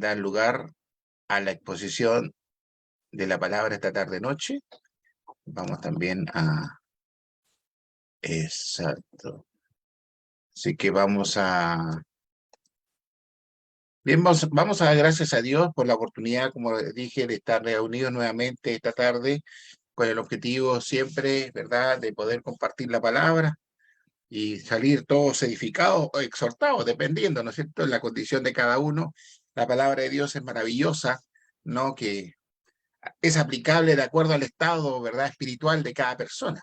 dar lugar a la exposición de la palabra esta tarde-noche. Vamos también a... Exacto. Así que vamos a... Bien, vamos a dar gracias a Dios por la oportunidad, como dije, de estar reunidos nuevamente esta tarde con el objetivo siempre, ¿verdad?, de poder compartir la palabra y salir todos edificados o exhortados, dependiendo, ¿no es cierto?, en la condición de cada uno. La palabra de Dios es maravillosa, ¿no?, que es aplicable de acuerdo al estado, ¿verdad?, espiritual de cada persona,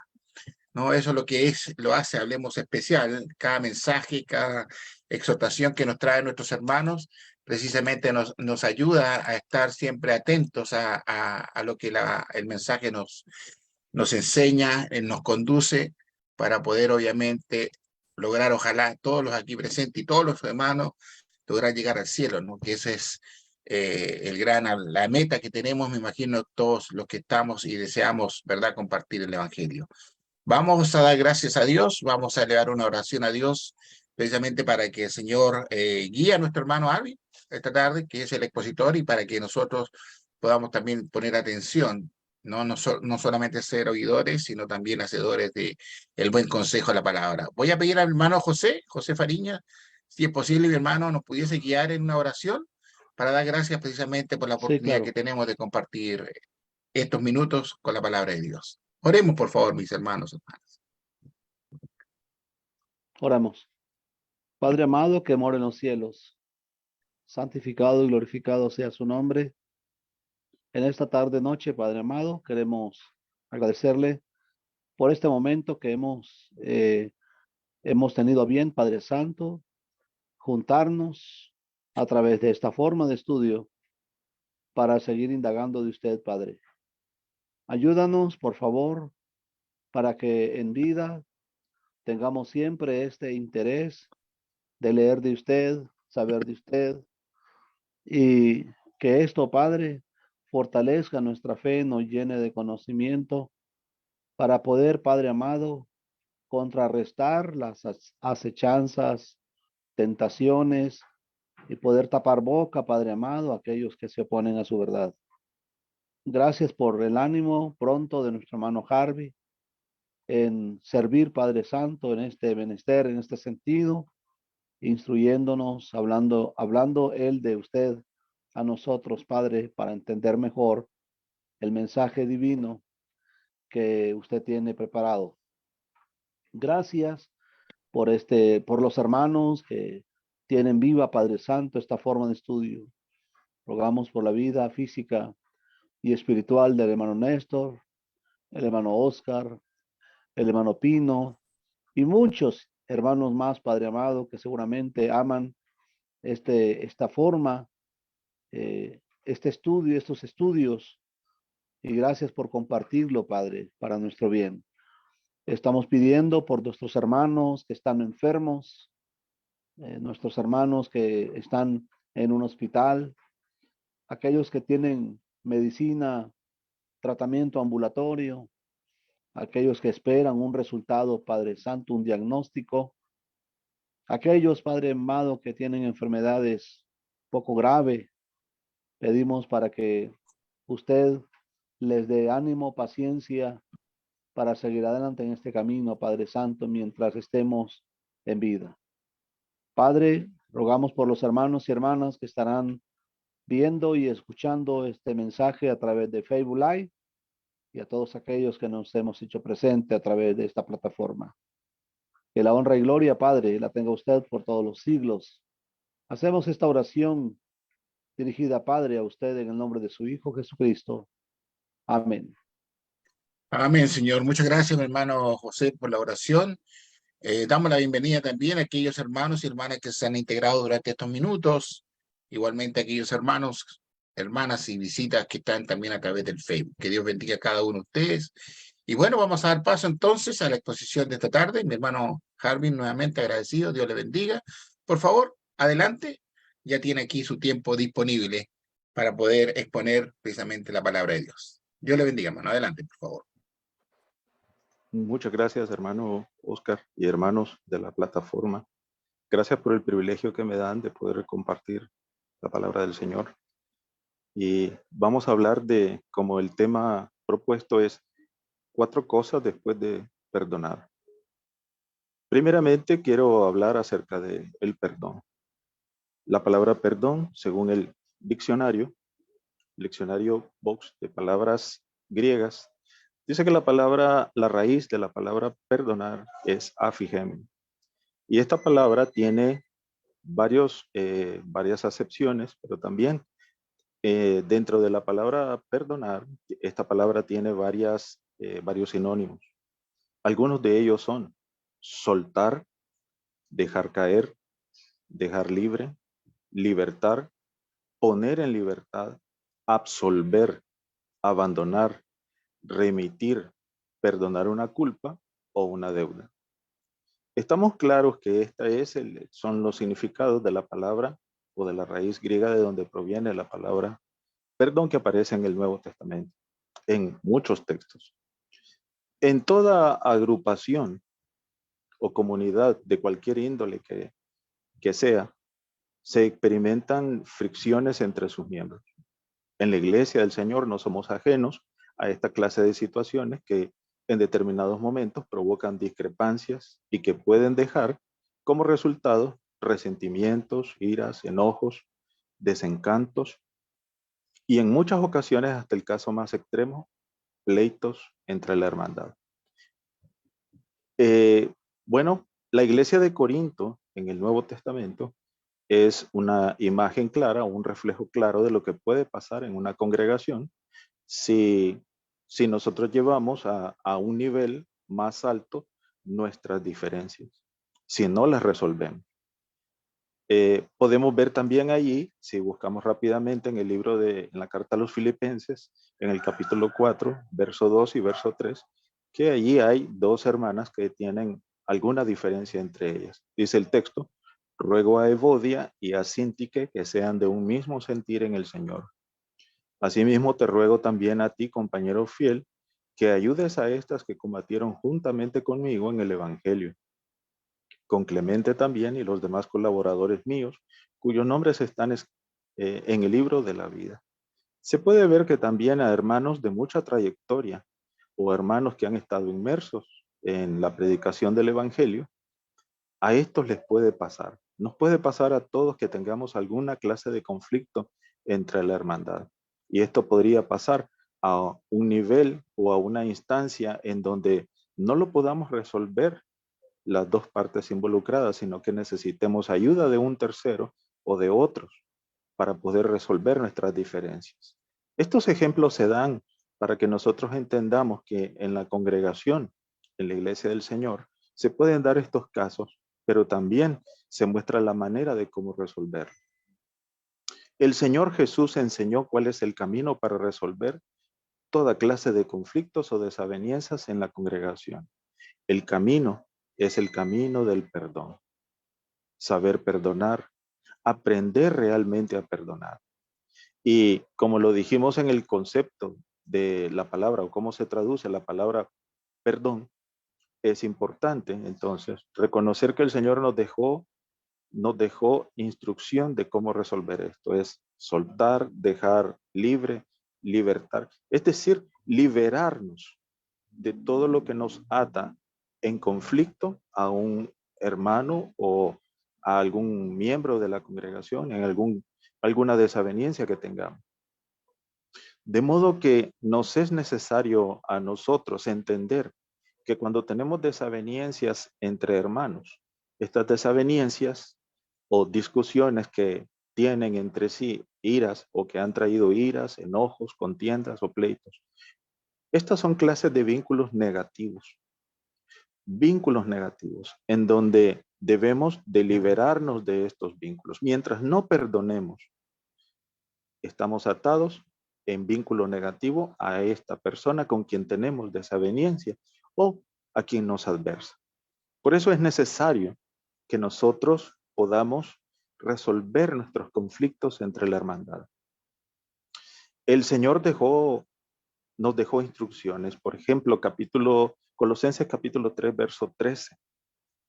¿no? Eso es lo que lo hace, hablemos especial, cada mensaje, cada exhortación que nos traen nuestros hermanos, precisamente nos ayuda a estar siempre atentos a lo que el mensaje nos enseña, nos conduce para poder obviamente lograr, ojalá todos los aquí presentes y todos los hermanos, lograr llegar al cielo, ¿no? Que ese es la meta que tenemos, me imagino, todos los que estamos y deseamos, ¿verdad?, compartir el Evangelio. Vamos a dar gracias a Dios, vamos a elevar una oración a Dios, precisamente para que el Señor guíe a nuestro hermano Alvin esta tarde, que es el expositor, y para que nosotros podamos también poner atención, no solamente ser oidores, sino también hacedores de el buen consejo de la palabra. Voy a pedir al hermano José Fariña, si es posible, mi hermano, nos pudiese guiar en una oración para dar gracias precisamente por la Sí, oportunidad claro. que tenemos de compartir estos minutos con la palabra de Dios. Oremos, por favor, mis hermanos. Oramos. Padre amado que mora en los cielos, santificado y glorificado sea su nombre. En esta tarde noche, Padre amado, queremos agradecerle por este momento que hemos tenido a bien, Padre Santo, juntarnos a través de esta forma de estudio para seguir indagando de usted, Padre. Ayúdanos, por favor, para que en vida tengamos siempre este interés de leer de usted, saber de usted, y que esto, Padre, fortalezca nuestra fe, nos llene de conocimiento para poder, Padre amado, contrarrestar las acechanzas, tentaciones y poder tapar boca, Padre amado, a aquellos que se oponen a su verdad. Gracias por el ánimo pronto de nuestro hermano Harvey en servir, Padre Santo, en este menester, en este sentido, instruyéndonos, hablando él de usted a nosotros, Padre, para entender mejor el mensaje divino que usted tiene preparado. Gracias por los hermanos que tienen viva, Padre Santo, esta forma de estudio. Rogamos por la vida física y espiritual del hermano Néstor, el hermano Oscar, el hermano Pino y muchos hermanos más, Padre amado, que seguramente aman esta forma, estos estudios, y gracias por compartirlo, Padre, para nuestro bien. Estamos pidiendo por nuestros hermanos que están enfermos, nuestros hermanos que están en un hospital, aquellos que tienen medicina, tratamiento ambulatorio, aquellos que esperan un resultado, Padre Santo, un diagnóstico, aquellos, Padre amado, que tienen enfermedades poco graves, pedimos para que usted les dé ánimo, paciencia para seguir adelante en este camino, Padre Santo, mientras estemos en vida. Padre, rogamos por los hermanos y hermanas que estarán viendo y escuchando este mensaje a través de Facebook Live y a todos aquellos que nos hemos hecho presente a través de esta plataforma. Que la honra y gloria, Padre, la tenga usted por todos los siglos. Hacemos esta oración dirigida, Padre, a usted en el nombre de su Hijo Jesucristo. Amén. Amén, Señor. Muchas gracias, mi hermano José, por la oración. Damos la bienvenida también a aquellos hermanos y hermanas que se han integrado durante estos minutos. Igualmente a aquellos hermanos, hermanas y visitas que están también a través del Facebook. Que Dios bendiga a cada uno de ustedes. Y bueno, vamos a dar paso entonces a la exposición de esta tarde. Mi hermano Harvin, nuevamente agradecido. Dios le bendiga. Por favor, adelante. Ya tiene aquí su tiempo disponible para poder exponer precisamente la palabra de Dios. Dios le bendiga, hermano. Adelante, por favor. Muchas gracias, hermano Oscar y hermanos de la plataforma. Gracias por el privilegio que me dan de poder compartir la palabra del Señor. Y vamos a hablar de, como el tema propuesto es, 4 cosas después de perdonar. Primeramente, quiero hablar acerca de el perdón. La palabra perdón, según el diccionario Vox de palabras griegas, dice que la raíz de la palabra perdonar es afigem. Y esta palabra tiene varias acepciones, pero también dentro de la palabra perdonar, esta palabra tiene varios sinónimos. Algunos de ellos son soltar, dejar caer, dejar libre, libertar, poner en libertad, absolver, abandonar, remitir, perdonar una culpa o una deuda. Estamos claros que son los significados de la palabra o de la raíz griega de donde proviene la palabra perdón que aparece en el Nuevo Testamento, en muchos textos. En toda agrupación o comunidad de cualquier índole que sea, se experimentan fricciones entre sus miembros. En la iglesia del Señor no somos ajenos a esta clase de situaciones que en determinados momentos provocan discrepancias y que pueden dejar como resultado resentimientos, iras, enojos, desencantos y en muchas ocasiones, hasta el caso más extremo, pleitos entre la hermandad. Bueno, la iglesia de Corinto en el Nuevo Testamento es una imagen clara, un reflejo claro de lo que puede pasar en una congregación si nosotros llevamos a un nivel más alto nuestras diferencias, si no las resolvemos. Podemos ver también allí, si buscamos rápidamente en la carta a los Filipenses, en el capítulo 4, verso 2 y verso 3, que allí hay 2 hermanas que tienen alguna diferencia entre ellas. Dice el texto: ruego a Evodia y a Síntique que sean de un mismo sentir en el Señor. Asimismo te ruego también a ti, compañero fiel, que ayudes a estas que combatieron juntamente conmigo en el Evangelio, con Clemente también y los demás colaboradores míos, cuyos nombres están en el libro de la vida. Se puede ver que también a hermanos de mucha trayectoria o hermanos que han estado inmersos en la predicación del Evangelio, a estos les puede pasar. Nos puede pasar a todos que tengamos alguna clase de conflicto entre la hermandad. Y esto podría pasar a un nivel o a una instancia en donde no lo podamos resolver las 2 partes involucradas, sino que necesitemos ayuda de un tercero o de otros para poder resolver nuestras diferencias. Estos ejemplos se dan para que nosotros entendamos que en la congregación, en la iglesia del Señor, se pueden dar estos casos, pero también se muestra la manera de cómo resolver. El Señor Jesús enseñó cuál es el camino para resolver toda clase de conflictos o desavenencias en la congregación. El camino es el camino del perdón. Saber perdonar, aprender realmente a perdonar. Y como lo dijimos en el concepto de la palabra o cómo se traduce la palabra perdón, es importante entonces reconocer que el Señor nos dejó instrucción de cómo resolver esto. Es soltar, dejar libre, libertar. Es decir, liberarnos de todo lo que nos ata en conflicto a un hermano o a algún miembro de la congregación, en alguna desaveniencia que tengamos. De modo que nos es necesario a nosotros entender que cuando tenemos desavenencias entre hermanos, estas desavenencias o discusiones que tienen entre sí iras o que han traído iras, enojos, contiendas o pleitos, estas son clases de vínculos negativos, en donde debemos de liberarnos de estos vínculos. Mientras no perdonemos, estamos atados en vínculo negativo a esta persona con quien tenemos desaveniencia o a quien nos adversa. Por eso es necesario que nosotros podamos resolver nuestros conflictos entre la hermandad. El Señor nos dejó instrucciones. Por ejemplo, Colosenses capítulo 3, verso 13.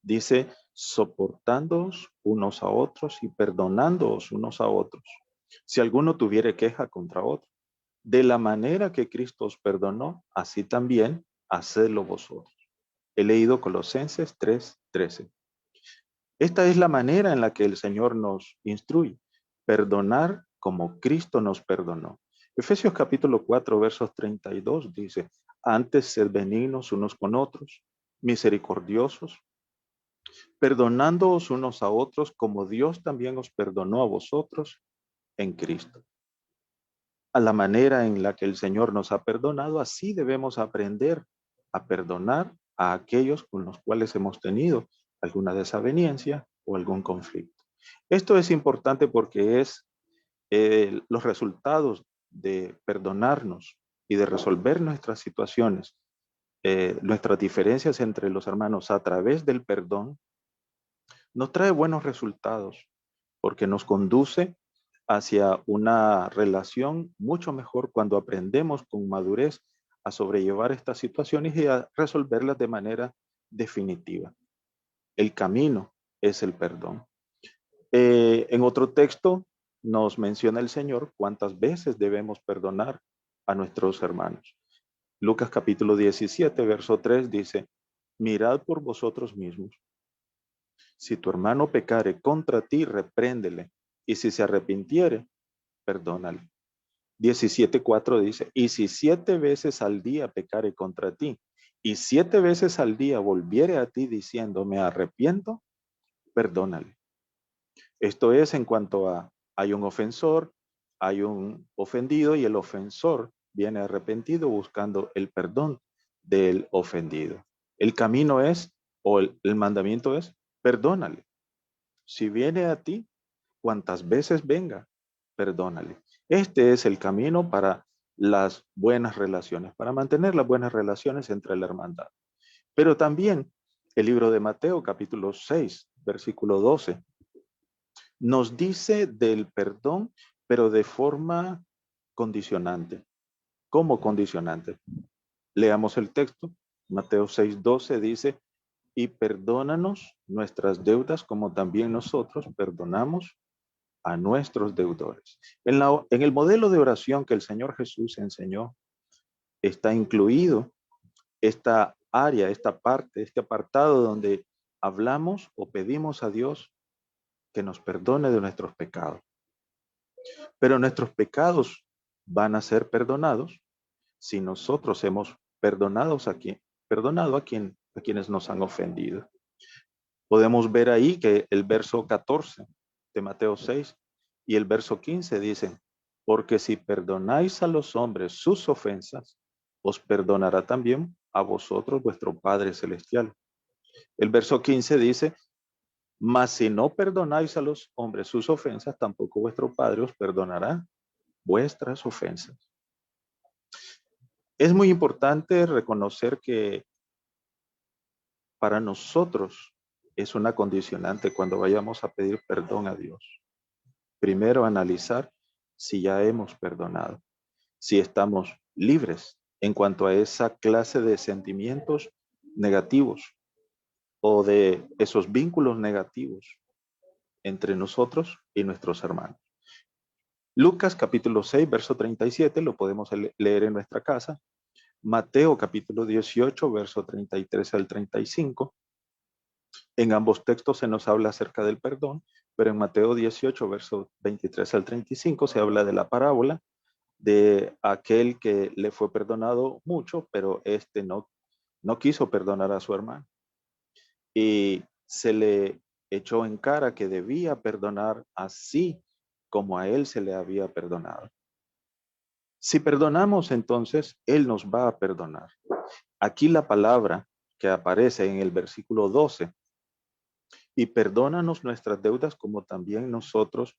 Dice, soportándoos unos a otros y perdonándoos unos a otros, si alguno tuviere queja contra otro. De la manera que Cristo os perdonó, así también hacedlo vosotros. He leído Colosenses 3:13. Esta es la manera en la que el Señor nos instruye, perdonar como Cristo nos perdonó. Efesios capítulo 4, versos 32 dice, antes sed benignos unos con otros, misericordiosos, perdonándoos unos a otros como Dios también os perdonó a vosotros en Cristo. A la manera en la que el Señor nos ha perdonado, así debemos aprender a perdonar a aquellos con los cuales hemos tenido alguna desaveniencia o algún conflicto. Esto es importante porque es los resultados de perdonarnos y de resolver nuestras situaciones, nuestras diferencias entre los hermanos a través del perdón, nos trae buenos resultados porque nos conduce hacia una relación mucho mejor cuando aprendemos con madurez a sobrellevar estas situaciones y a resolverlas de manera definitiva. El camino es el perdón. En otro texto nos menciona el Señor cuántas veces debemos perdonar a nuestros hermanos. Lucas capítulo 17, verso 3 dice, mirad por vosotros mismos. Si tu hermano pecare contra ti, repréndele, y si se arrepintiere, perdónale. 17:4 dice, y si 7 veces al día pecare contra ti, y 7 veces al día volviere a ti diciendo, me arrepiento, perdónale. Esto es en cuanto a, hay un ofensor, hay un ofendido, y el ofensor viene arrepentido buscando el perdón del ofendido. El camino es, o el mandamiento es, perdónale. Si viene a ti, cuantas veces venga, perdónale. Este es el camino para las buenas relaciones, para mantener las buenas relaciones entre la hermandad. Pero también el libro de Mateo, capítulo 6, versículo 12, nos dice del perdón, pero de forma condicionante. ¿Cómo condicionante? Leamos el texto. Mateo 6:12 dice, y perdónanos nuestras deudas como también nosotros perdonamos a nuestros deudores. En el modelo de oración que el Señor Jesús enseñó, está incluido esta área, esta parte, este apartado donde hablamos o pedimos a Dios que nos perdone de nuestros pecados. Pero nuestros pecados van a ser perdonados si nosotros hemos perdonado a quienes nos han ofendido. Podemos ver ahí que el verso 14 de Mateo 6 y el verso 15 dicen, porque si perdonáis a los hombres sus ofensas, os perdonará también a vosotros vuestro Padre Celestial. El verso 15 dice, mas si no perdonáis a los hombres sus ofensas, tampoco vuestro Padre os perdonará vuestras ofensas. Es muy importante reconocer que para nosotros es una condicionante cuando vayamos a pedir perdón a Dios. Primero analizar si ya hemos perdonado, si estamos libres en cuanto a esa clase de sentimientos negativos o de esos vínculos negativos entre nosotros y nuestros hermanos. Lucas capítulo 6, verso 37, lo podemos leer en nuestra casa. Mateo capítulo 18, verso 33 al 35. En ambos textos se nos habla acerca del perdón, pero en Mateo 18, verso 23 al 35, se habla de la parábola de aquel que le fue perdonado mucho, pero no quiso perdonar a su hermano. Y se le echó en cara que debía perdonar así como a él se le había perdonado. Si perdonamos, entonces Él nos va a perdonar. Aquí la palabra que aparece en el versículo 12, y perdónanos nuestras deudas como también nosotros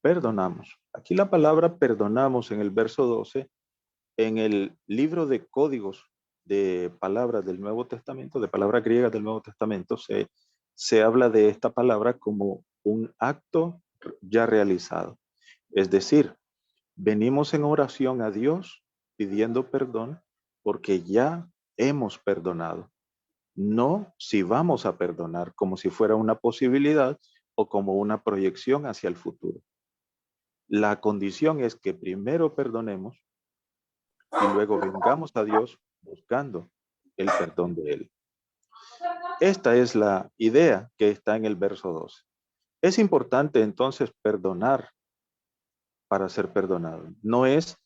perdonamos. Aquí la palabra perdonamos en el verso 12, en el libro de códigos de palabras del Nuevo Testamento, de palabras griegas del Nuevo Testamento, se habla de esta palabra como un acto ya realizado. Es decir, venimos en oración a Dios pidiendo perdón porque ya hemos perdonado. no si vamos a perdonar como si fuera una posibilidad o como una proyección hacia el futuro. La condición es que primero perdonemos y luego vengamos a Dios buscando el perdón de Él. Esta es la idea que está en el verso 12. Es importante entonces perdonar para ser perdonado. No es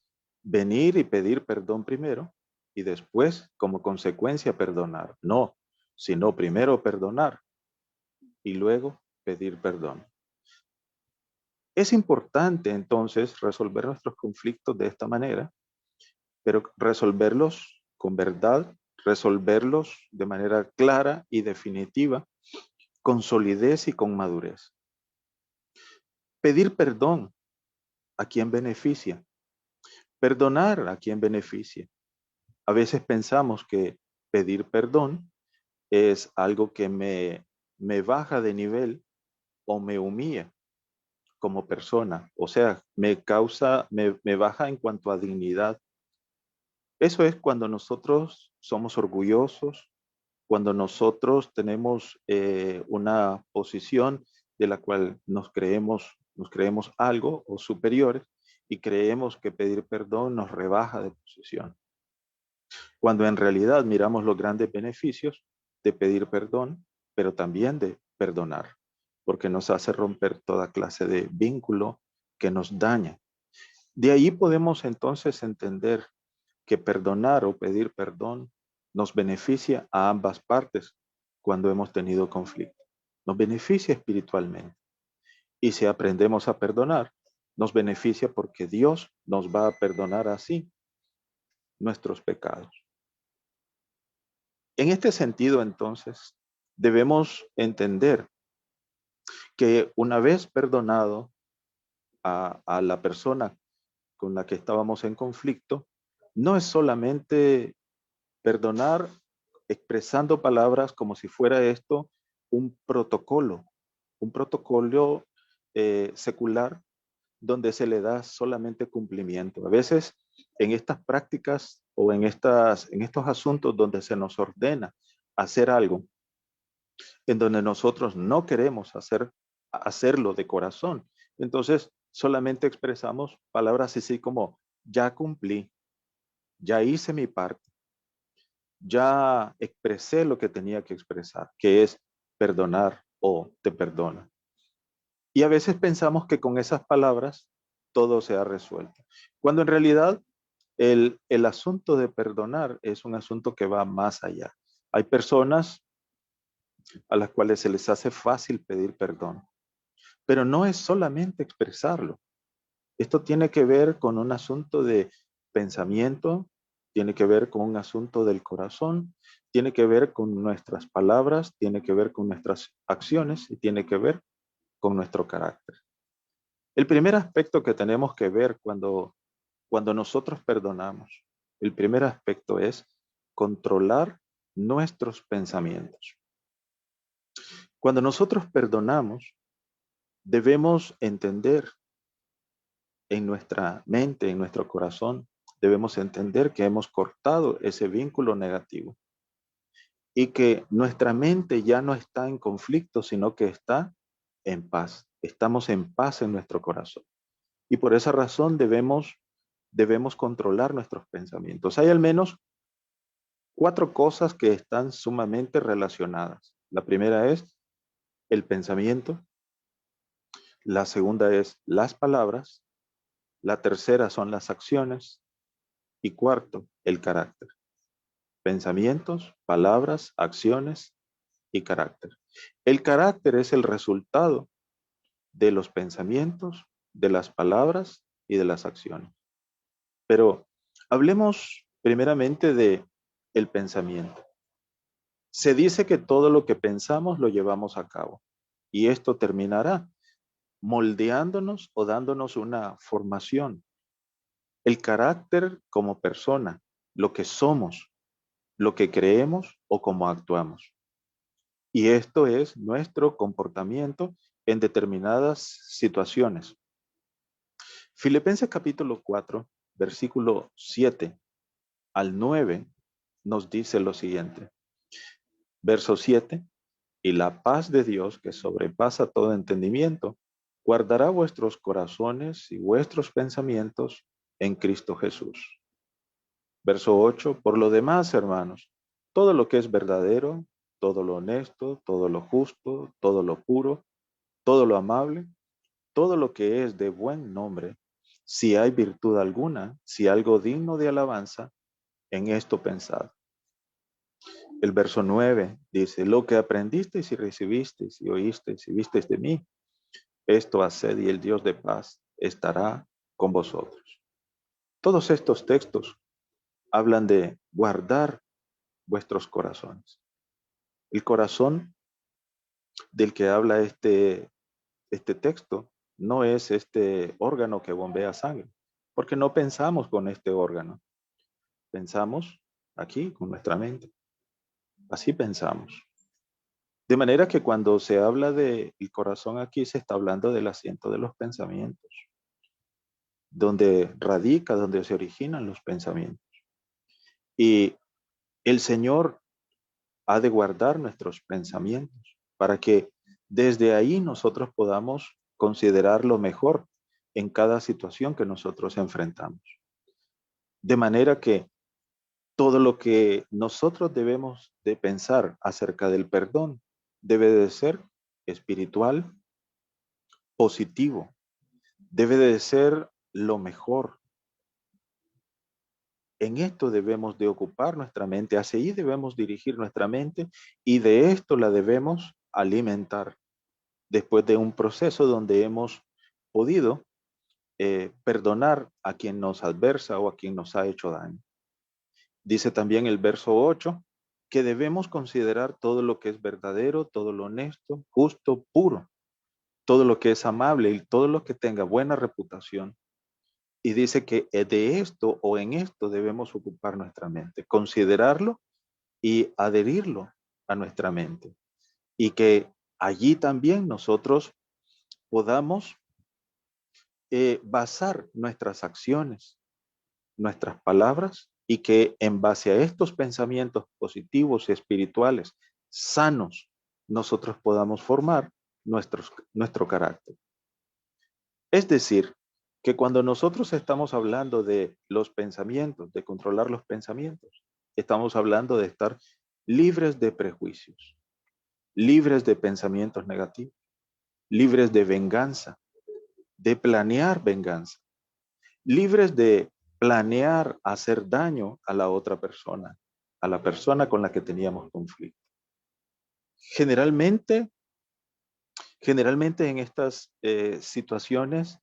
venir y pedir perdón primero y después, como consecuencia, perdonar. No, sino primero perdonar y luego pedir perdón. Es importante entonces resolver nuestros conflictos de esta manera, pero resolverlos con verdad, resolverlos de manera clara y definitiva, con solidez y con madurez. Pedir perdón a quien beneficia, perdonar a quien beneficia. A veces pensamos que pedir perdón es algo que me baja de nivel o me humilla como persona. O sea, me baja en cuanto a dignidad. Eso es cuando nosotros somos orgullosos, cuando nosotros tenemos una posición de la cual nos creemos algo o superiores y creemos que pedir perdón nos rebaja de posición. Cuando en realidad miramos los grandes beneficios de pedir perdón, pero también de perdonar, porque nos hace romper toda clase de vínculo que nos daña. De ahí podemos entonces entender que perdonar o pedir perdón nos beneficia a ambas partes cuando hemos tenido conflicto. Nos beneficia espiritualmente. Y si aprendemos a perdonar, nos beneficia porque Dios nos va a perdonar así nuestros pecados. En este sentido, entonces, debemos entender que una vez perdonado a la persona con la que estábamos en conflicto, no es solamente perdonar expresando palabras como si fuera esto un protocolo secular donde se le da solamente cumplimiento. A veces en estas prácticas o en estos asuntos donde se nos ordena hacer algo, en donde nosotros no queremos hacerlo de corazón, entonces solamente expresamos palabras así como ya cumplí, ya hice mi parte, ya expresé lo que tenía que expresar, que es perdonar o te perdona. Y a veces pensamos que con esas palabras todo se ha resuelto, cuando en realidad el asunto de perdonar es un asunto que va más allá. Hay personas a las cuales se les hace fácil pedir perdón, pero no es solamente expresarlo. Esto tiene que ver con un asunto de pensamiento, tiene que ver con un asunto del corazón, tiene que ver con nuestras palabras, tiene que ver con nuestras acciones y tiene que ver con nuestro carácter. El primer aspecto que tenemos que ver cuando nosotros perdonamos, el primer aspecto es controlar nuestros pensamientos. Cuando nosotros perdonamos, debemos entender en nuestra mente, en nuestro corazón, debemos entender que hemos cortado ese vínculo negativo y que nuestra mente ya no está en conflicto, sino que está en paz. Estamos en paz en nuestro corazón. Y por esa razón debemos controlar nuestros pensamientos. Hay al menos 4 cosas que están sumamente relacionadas. La primera es el pensamiento, la segunda es las palabras, la tercera son las acciones y cuarto, el carácter. Pensamientos, palabras, acciones y carácter. El carácter es el resultado de los pensamientos, de las palabras y de las acciones. Pero hablemos primeramente de el pensamiento. Se dice que todo lo que pensamos lo llevamos a cabo y esto terminará moldeándonos o dándonos una formación. El carácter como persona, lo que somos, lo que creemos o cómo actuamos. Y esto es nuestro comportamiento en determinadas situaciones. Filipenses capítulo 4, versículo 7 al 9 nos dice lo siguiente. Verso 7. Y la paz de Dios, que sobrepasa todo entendimiento, guardará vuestros corazones y vuestros pensamientos en Cristo Jesús. Verso 8. Por lo demás, hermanos, todo lo que es verdadero, todo lo honesto, todo lo justo, todo lo puro, todo lo amable, todo lo que es de buen nombre, si hay virtud alguna, si algo digno de alabanza, en esto pensad. El verso 9 dice, lo que aprendisteis y recibisteis y oísteis y visteis de mí, esto haced y el Dios de paz estará con vosotros. Todos estos textos hablan de guardar vuestros corazones. El corazón del que habla este texto no es este órgano que bombea sangre, porque no pensamos con este órgano. Pensamos aquí con nuestra mente. Así pensamos. De manera que cuando se habla del corazón aquí se está hablando del asiento de los pensamientos, donde radica, donde se originan los pensamientos. Y el Señor ha de guardar nuestros pensamientos para que desde ahí nosotros podamos considerar lo mejor en cada situación que nosotros enfrentamos. De manera que todo lo que nosotros debemos de pensar acerca del perdón debe de ser espiritual, positivo, debe de ser lo mejor. En esto debemos de ocupar nuestra mente, hacia ahí debemos dirigir nuestra mente y de esto la debemos alimentar después de un proceso donde hemos podido perdonar a quien nos adversa o a quien nos ha hecho daño. Dice también el verso 8 que debemos considerar todo lo que es verdadero, todo lo honesto, justo, puro, todo lo que es amable y todo lo que tenga buena reputación. Y dice que de esto o en esto debemos ocupar nuestra mente, considerarlo y adherirlo a nuestra mente. Y que allí también nosotros podamos basar nuestras acciones, nuestras palabras, y que en base a estos pensamientos positivos y espirituales sanos, nosotros podamos formar nuestro carácter. Es decir, que cuando nosotros estamos hablando de los pensamientos, de controlar los pensamientos, estamos hablando de estar libres de prejuicios, libres de pensamientos negativos, libres de venganza, de planear venganza, libres de planear hacer daño a la otra persona, a la persona con la que teníamos conflicto. Generalmente en estas situaciones,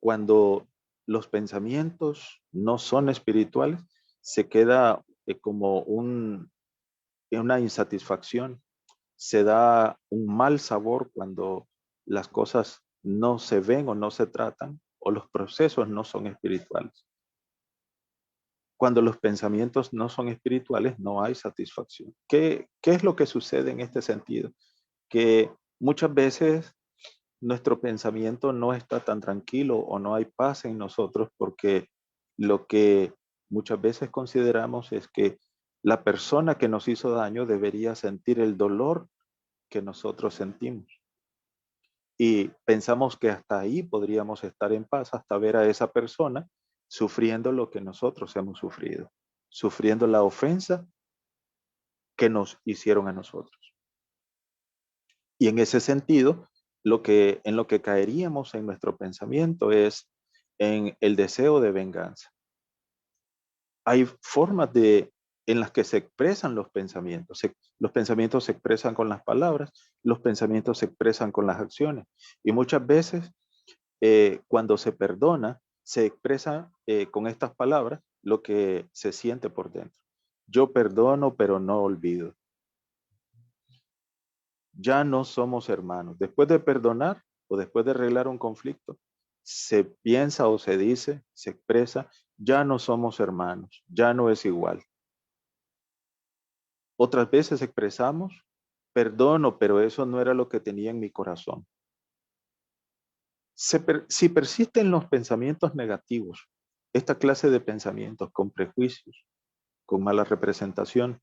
cuando los pensamientos no son espirituales, se queda como una insatisfacción, se da un mal sabor cuando las cosas no se ven o no se tratan o los procesos no son espirituales. Cuando los pensamientos no son espirituales, no hay satisfacción. ¿Qué es lo que sucede en este sentido? Que muchas veces nuestro pensamiento no está tan tranquilo o no hay paz en nosotros porque lo que muchas veces consideramos es que la persona que nos hizo daño debería sentir el dolor que nosotros sentimos. Y pensamos que hasta ahí podríamos estar en paz, hasta ver a esa persona sufriendo lo que nosotros hemos sufrido, sufriendo la ofensa que nos hicieron a nosotros. Y en ese sentido, en lo que caeríamos en nuestro pensamiento es en el deseo de venganza. Hay formas en las que se expresan los pensamientos. Los pensamientos se expresan con las palabras, los pensamientos se expresan con las acciones. Y muchas veces, cuando se perdona, se expresa con estas palabras lo que se siente por dentro. Yo perdono, pero no olvido. Ya no somos hermanos. Después de perdonar o después de arreglar un conflicto, se piensa o se dice, se expresa, ya no somos hermanos, ya no es igual. Otras veces expresamos, perdono, pero eso no era lo que tenía en mi corazón. Si persisten los pensamientos negativos, esta clase de pensamientos con prejuicios, con mala representación,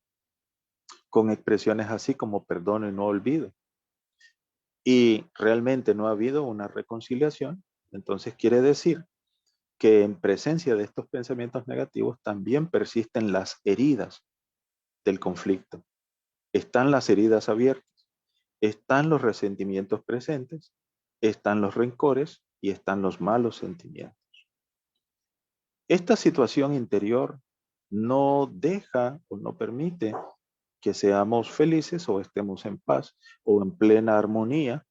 con expresiones así como perdón y no olvido, y realmente no ha habido una reconciliación, entonces quiere decir que en presencia de estos pensamientos negativos también persisten las heridas del conflicto. Están las heridas abiertas, están los resentimientos presentes, están los rencores y están los malos sentimientos. Esta situación interior no deja o no permite que seamos felices o estemos en paz o en plena armonía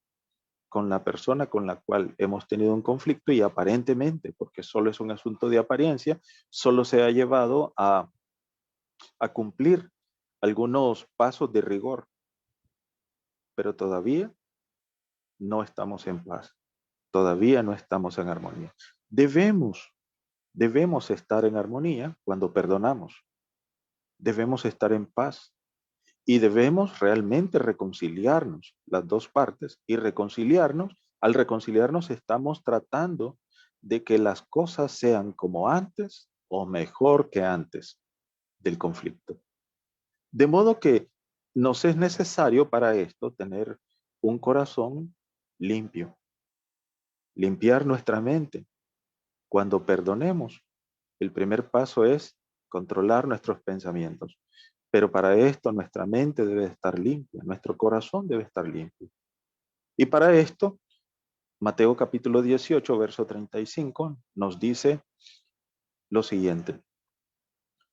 con la persona con la cual hemos tenido un conflicto, y aparentemente, porque solo es un asunto de apariencia, solo se ha llevado a cumplir algunos pasos de rigor, pero todavía no estamos en paz, todavía no estamos en armonía. Debemos estar en armonía cuando perdonamos, debemos estar en paz y debemos realmente reconciliarnos, las dos partes, y reconciliarnos. Al reconciliarnos estamos tratando de que las cosas sean como antes o mejor que antes del conflicto. De modo que nos es necesario para esto tener un corazón limpio, limpiar nuestra mente. Cuando perdonemos, el primer paso es controlar nuestros pensamientos. Pero para esto nuestra mente debe estar limpia, nuestro corazón debe estar limpio. Y para esto, Mateo capítulo 18, verso 35, nos dice lo siguiente.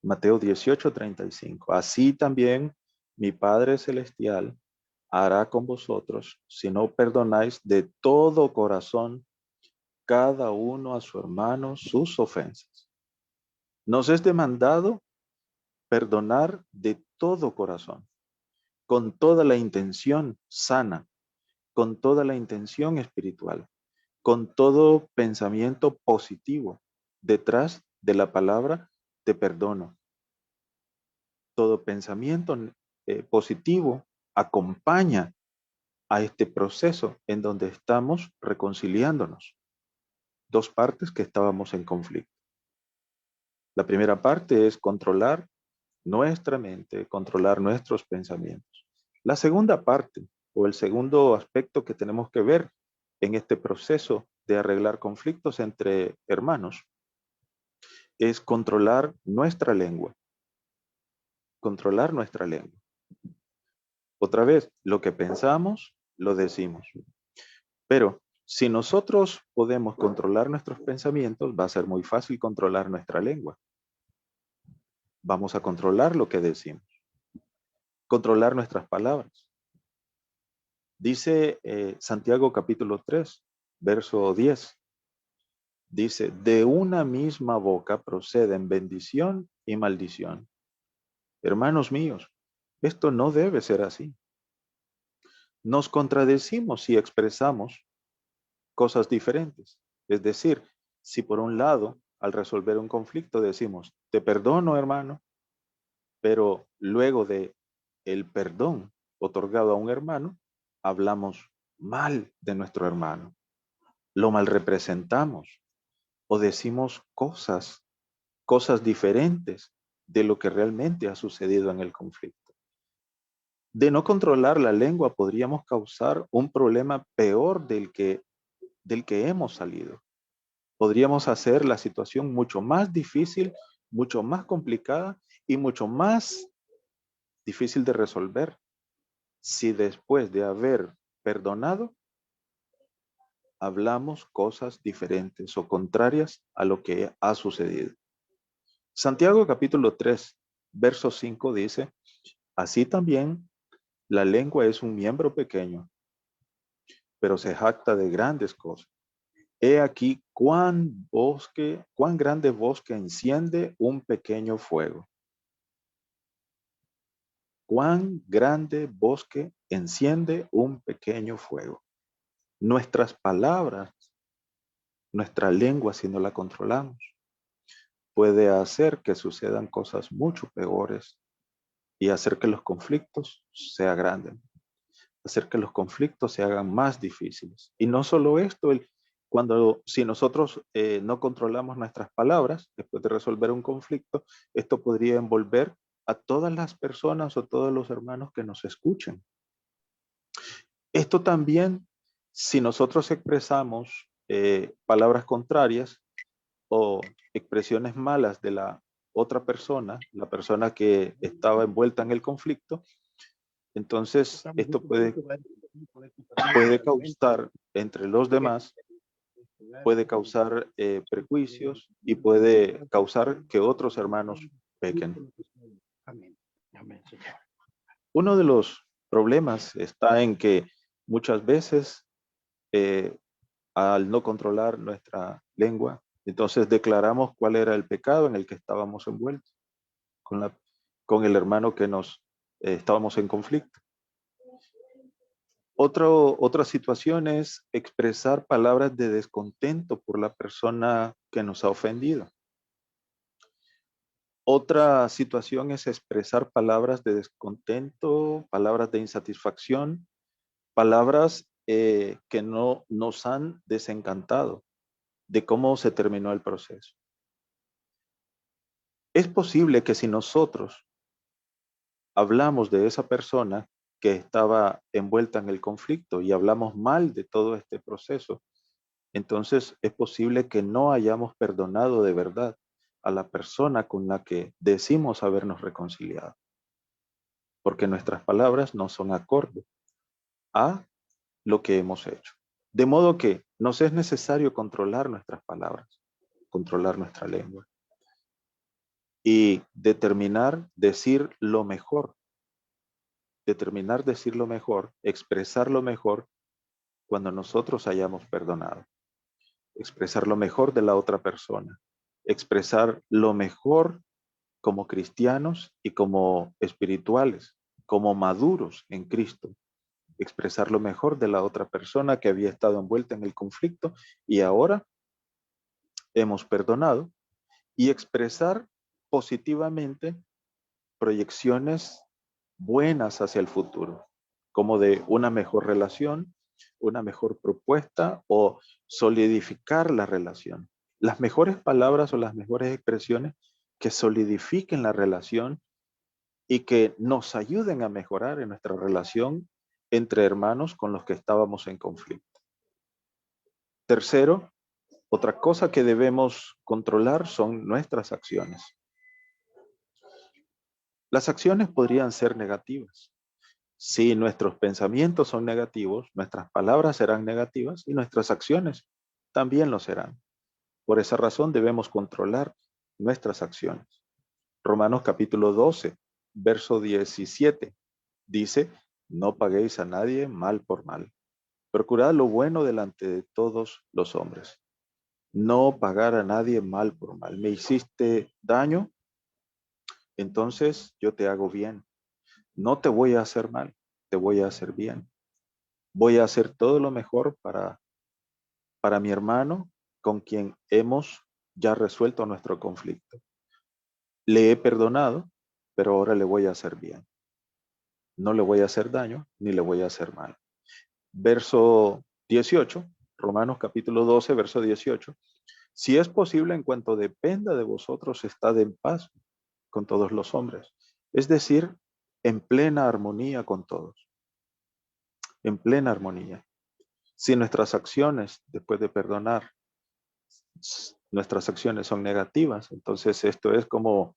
Mateo 18, 35. Así también mi Padre Celestial hará con vosotros si no perdonáis de todo corazón cada uno a su hermano sus ofensas. Nos es demandado perdonar de todo corazón, con toda la intención sana, con toda la intención espiritual, con todo pensamiento positivo detrás de la palabra te perdono. Todo pensamiento positivo acompaña a este proceso en donde estamos reconciliándonos. Dos partes que estábamos en conflicto. La primera parte es controlar nuestra mente, controlar nuestros pensamientos. La segunda parte, o el segundo aspecto que tenemos que ver en este proceso de arreglar conflictos entre hermanos, es controlar nuestra lengua. Controlar nuestra lengua. Otra vez, lo que pensamos, lo decimos. Pero si nosotros podemos controlar nuestros pensamientos, va a ser muy fácil controlar nuestra lengua. Vamos a controlar lo que decimos. Controlar nuestras palabras. Dice Santiago capítulo 3, verso 10. Dice, de una misma boca proceden bendición y maldición. Hermanos míos, esto no debe ser así. Nos contradecimos si expresamos cosas diferentes. Es decir, si por un lado, al resolver un conflicto decimos, te perdono, hermano, pero luego de el perdón otorgado a un hermano, hablamos mal de nuestro hermano, lo mal representamos o decimos cosas diferentes de lo que realmente ha sucedido en el conflicto. De no controlar la lengua podríamos causar un problema peor del que hemos salido. Podríamos hacer la situación mucho más difícil, mucho más complicada y mucho más difícil de resolver si después de haber perdonado hablamos cosas diferentes o contrarias a lo que ha sucedido. Santiago capítulo 3, verso 5 dice, así también la lengua es un miembro pequeño, pero se jacta de grandes cosas. He aquí cuán grande bosque enciende un pequeño fuego. Cuán grande bosque enciende un pequeño fuego. Nuestras palabras, nuestra lengua, si no la controlamos, puede hacer que sucedan cosas mucho peores y hacer que los conflictos se agranden, hacer que los conflictos se hagan más difíciles. Y no solo esto, si nosotros no controlamos nuestras palabras, después de resolver un conflicto, esto podría envolver a todas las personas o todos los hermanos que nos escuchen. Esto también, si nosotros expresamos palabras contrarias o expresiones malas de la otra persona, la persona que estaba envuelta en el conflicto, entonces esto puede causar entre los demás, puede causar prejuicios y puede causar que otros hermanos pequen. Uno de los problemas está en que muchas veces al no controlar nuestra lengua, entonces declaramos cuál era el pecado en el que estábamos envueltos con el hermano que nos estábamos en conflicto. Otra situación es expresar palabras de descontento por la persona que nos ha ofendido. Otra situación es expresar palabras de descontento, palabras de insatisfacción, palabras que no nos han desencantado de cómo se terminó el proceso. Es posible que si nosotros hablamos de esa persona que estaba envuelta en el conflicto y hablamos mal de todo este proceso, entonces es posible que no hayamos perdonado de verdad a la persona con la que decimos habernos reconciliado, porque nuestras palabras no son acorde a lo que hemos hecho. De modo que nos es necesario controlar nuestras palabras, controlar nuestra lengua y determinar decir lo mejor, expresar lo mejor cuando nosotros hayamos perdonado, expresar lo mejor de la otra persona, expresar lo mejor como cristianos y como espirituales, como maduros en Cristo, expresar lo mejor de la otra persona que había estado envuelta en el conflicto y ahora hemos perdonado, y expresar positivamente proyecciones buenas hacia el futuro, como de una mejor relación, una mejor propuesta o solidificar la relación. Las mejores palabras o las mejores expresiones que solidifiquen la relación y que nos ayuden a mejorar en nuestra relación entre hermanos con los que estábamos en conflicto. Tercero, otra cosa que debemos controlar son nuestras acciones. Las acciones podrían ser negativas. Si nuestros pensamientos son negativos, nuestras palabras serán negativas y nuestras acciones también lo serán. Por esa razón debemos controlar nuestras acciones. Romanos capítulo 12, verso 17, dice, no paguéis a nadie mal por mal. Procurad lo bueno delante de todos los hombres. No pagar a nadie mal por mal. ¿Me hiciste daño? Entonces yo te hago bien. No te voy a hacer mal, te voy a hacer bien. Voy a hacer todo lo mejor para mi hermano con quien hemos ya resuelto nuestro conflicto. Le he perdonado, pero ahora le voy a hacer bien. No le voy a hacer daño ni le voy a hacer mal. Verso 18, Romanos capítulo 12, verso 18. Si es posible, en cuanto dependa de vosotros, estad en paz con todos los hombres. Es decir, en plena armonía con todos. En plena armonía. Si nuestras acciones, después de perdonar, nuestras acciones son negativas, entonces esto es como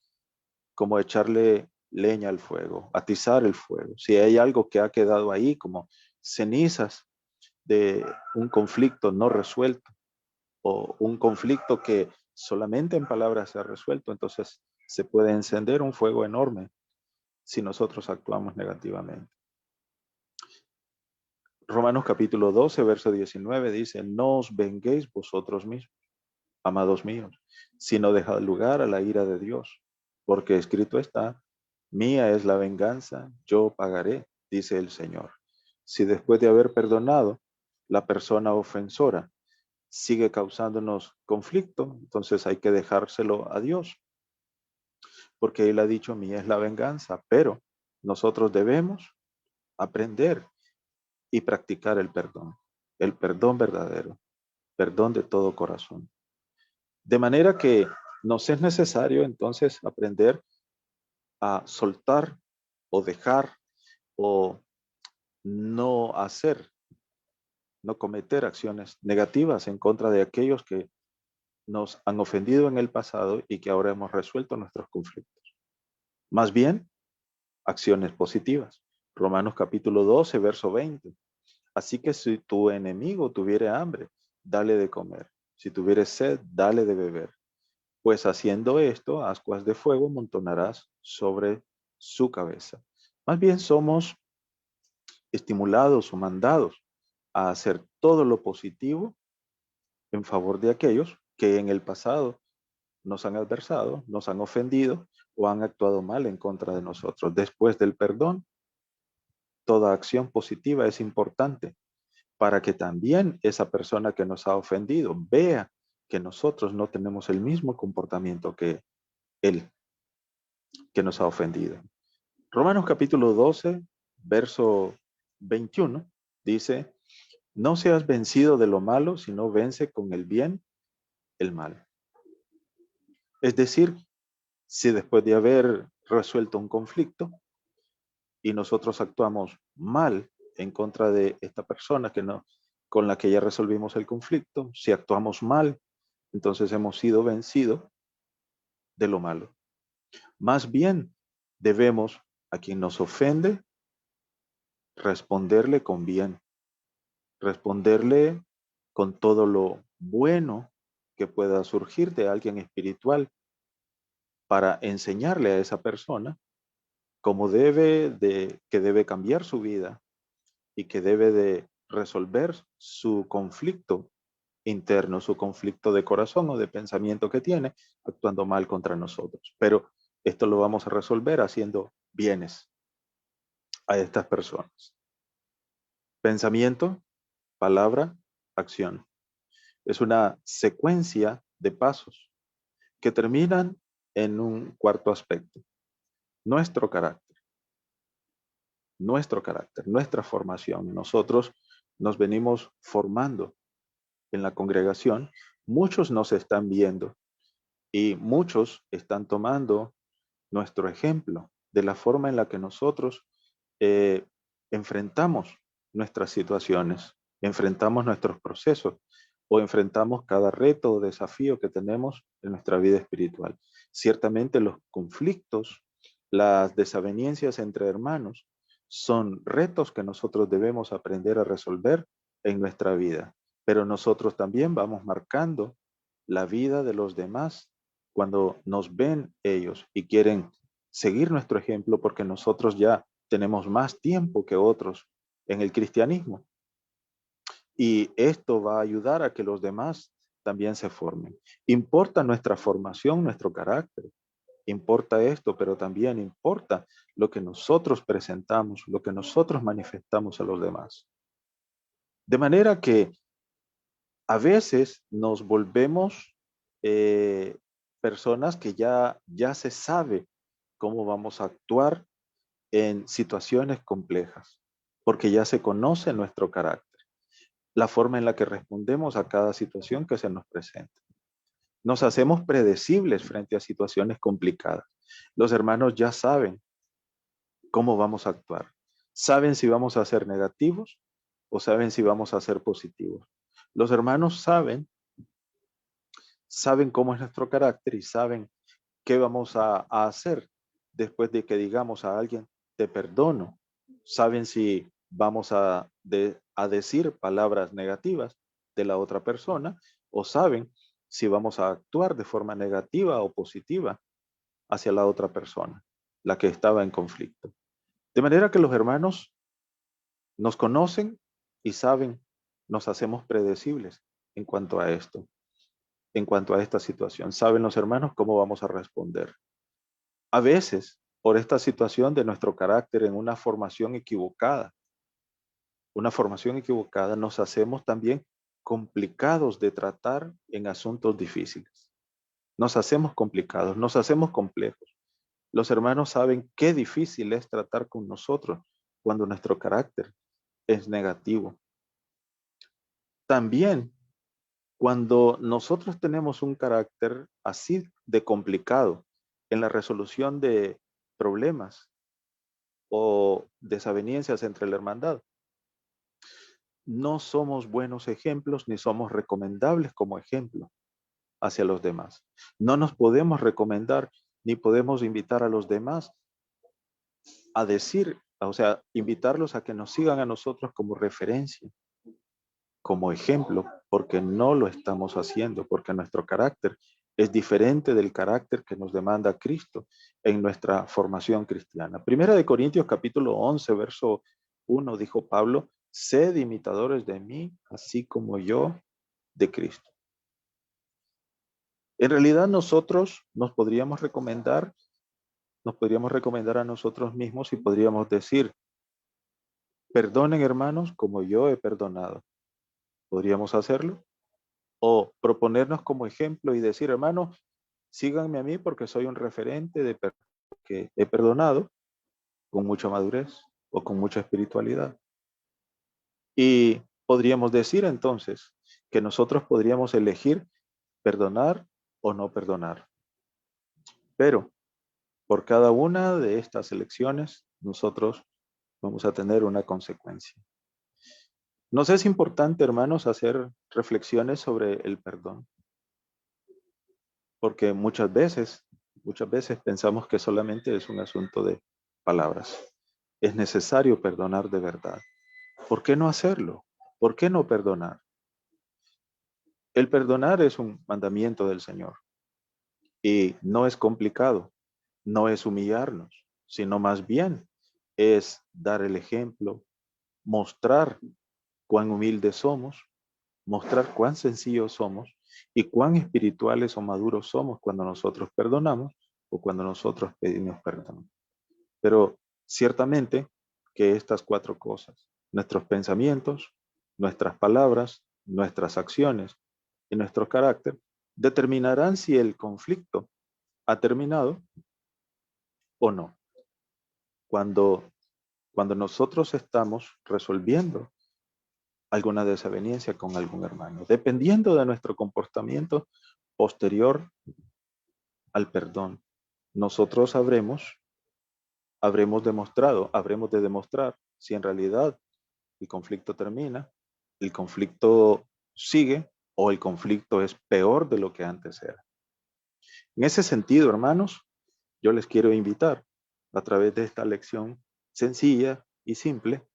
echarle leña al fuego, atizar el fuego. Si hay algo que ha quedado ahí como cenizas de un conflicto no resuelto o un conflicto que solamente en palabras se ha resuelto, entonces se puede encender un fuego enorme si nosotros actuamos negativamente. Romanos capítulo 12, verso 19 dice, no os venguéis vosotros mismos, amados míos, sino dejad lugar a la ira de Dios, porque escrito está, mía es la venganza, yo pagaré, dice el Señor. Si después de haber perdonado, la persona ofensora sigue causándonos conflicto, entonces hay que dejárselo a Dios, porque Él ha dicho, mía es la venganza, pero nosotros debemos aprender y practicar el perdón verdadero, perdón de todo corazón. De manera que nos es necesario entonces aprender a soltar o dejar o no hacer, no cometer acciones negativas en contra de aquellos que nos han ofendido en el pasado y que ahora hemos resuelto nuestros conflictos. Más bien, acciones positivas. Romanos capítulo 12, verso 20. Así que si tu enemigo tuviere hambre, dale de comer. Si tuviere sed, dale de beber. Pues haciendo esto, ascuas de fuego amontonarás sobre su cabeza. Más bien somos estimulados o mandados a hacer todo lo positivo en favor de aquellos que en el pasado nos han adversado, nos han ofendido o han actuado mal en contra de nosotros. Después del perdón, toda acción positiva es importante para que también esa persona que nos ha ofendido vea que nosotros no tenemos el mismo comportamiento que él, que nos ha ofendido. Romanos capítulo 12, verso 21, dice, no seas vencido de lo malo, sino vence con el bien el mal. Es decir, si después de haber resuelto un conflicto y nosotros actuamos mal en contra de esta persona con la que ya resolvimos el conflicto, si actuamos mal, entonces hemos sido vencidos de lo malo. Más bien debemos a quien nos ofende responderle con bien, responderle con todo lo bueno que pueda surgir de alguien espiritual para enseñarle a esa persona cómo que debe cambiar su vida y que debe de resolver su conflicto interno, su conflicto de corazón o de pensamiento que tiene, actuando mal contra nosotros. Pero esto lo vamos a resolver haciendo bienes a estas personas. Pensamiento, palabra, acción. Es una secuencia de pasos que terminan en un cuarto aspecto. Nuestro carácter, nuestra formación. Nosotros nos venimos formando en la congregación. Muchos nos están viendo y muchos están tomando nuestro ejemplo de la forma en la que nosotros enfrentamos nuestras situaciones, enfrentamos nuestros procesos o enfrentamos cada reto o desafío que tenemos en nuestra vida espiritual. Ciertamente los conflictos, las desavenencias entre hermanos son retos que nosotros debemos aprender a resolver en nuestra vida, pero nosotros también vamos marcando la vida de los demás cuando nos ven ellos y quieren seguir nuestro ejemplo porque nosotros ya tenemos más tiempo que otros en el cristianismo. Y esto va a ayudar a que los demás también se formen. Importa nuestra formación, nuestro carácter. Importa esto, pero también importa lo que nosotros presentamos, lo que nosotros manifestamos a los demás. De manera que a veces nos volvemos personas que ya se sabe cómo vamos a actuar en situaciones complejas, porque ya se conoce nuestro carácter, la forma en la que respondemos a cada situación que se nos presenta. Nos hacemos predecibles frente a situaciones complicadas. Los hermanos ya saben cómo vamos a actuar. Saben si vamos a ser negativos o saben si vamos a ser positivos. Los hermanos saben cómo es nuestro carácter y saben qué vamos a hacer después de que digamos a alguien, te perdono. Saben si vamos a decir palabras negativas de la otra persona o saben si vamos a actuar de forma negativa o positiva hacia la otra persona, la que estaba en conflicto. De manera que los hermanos nos conocen y saben, nos hacemos predecibles en cuanto a esto, en cuanto a esta situación. Saben los hermanos cómo vamos a responder. A veces, por esta situación de nuestro carácter en una formación equivocada, nos hacemos también complicados de tratar en asuntos difíciles. Nos hacemos complicados, nos hacemos complejos. Los hermanos saben qué difícil es tratar con nosotros cuando nuestro carácter es negativo. También, cuando nosotros tenemos un carácter así de complicado en la resolución de problemas o desavenencias entre la hermandad. No somos buenos ejemplos ni somos recomendables como ejemplo hacia los demás. No nos podemos recomendar ni podemos invitar a los demás a decir, o sea, invitarlos a que nos sigan a nosotros como referencia, como ejemplo, porque no lo estamos haciendo, porque nuestro carácter es diferente del carácter que nos demanda Cristo en nuestra formación cristiana. Primera de Corintios capítulo 11, verso 1, dijo Pablo, sed imitadores de mí, así como yo de Cristo. En realidad nosotros nos podríamos recomendar a nosotros mismos y podríamos decir, perdonen hermanos como yo he perdonado. ¿Podríamos hacerlo? O proponernos como ejemplo y decir, hermanos, síganme a mí porque soy un referente de que he perdonado con mucha madurez o con mucha espiritualidad. Y podríamos decir entonces que nosotros podríamos elegir perdonar o no perdonar. Pero por cada una de estas elecciones, nosotros vamos a tener una consecuencia. Nos es importante, hermanos, hacer reflexiones sobre el perdón. Porque muchas veces pensamos que solamente es un asunto de palabras. Es necesario perdonar de verdad. ¿Por qué no hacerlo? ¿Por qué no perdonar? El perdonar es un mandamiento del Señor. Y no es complicado, no es humillarnos, sino más bien es dar el ejemplo, mostrar cuán humildes somos, mostrar cuán sencillos somos y cuán espirituales o maduros somos cuando nosotros perdonamos o cuando nosotros pedimos perdón. Pero ciertamente que estas cuatro cosas, nuestros pensamientos, nuestras palabras, nuestras acciones y nuestro carácter, determinarán si el conflicto ha terminado o no. Cuando nosotros estamos resolviendo alguna desaveniencia con algún hermano, dependiendo de nuestro comportamiento posterior al perdón, nosotros habremos de demostrar si en realidad el conflicto termina, el conflicto sigue o el conflicto es peor de lo que antes era. En ese sentido, hermanos, yo les quiero invitar a través de esta lección sencilla y simple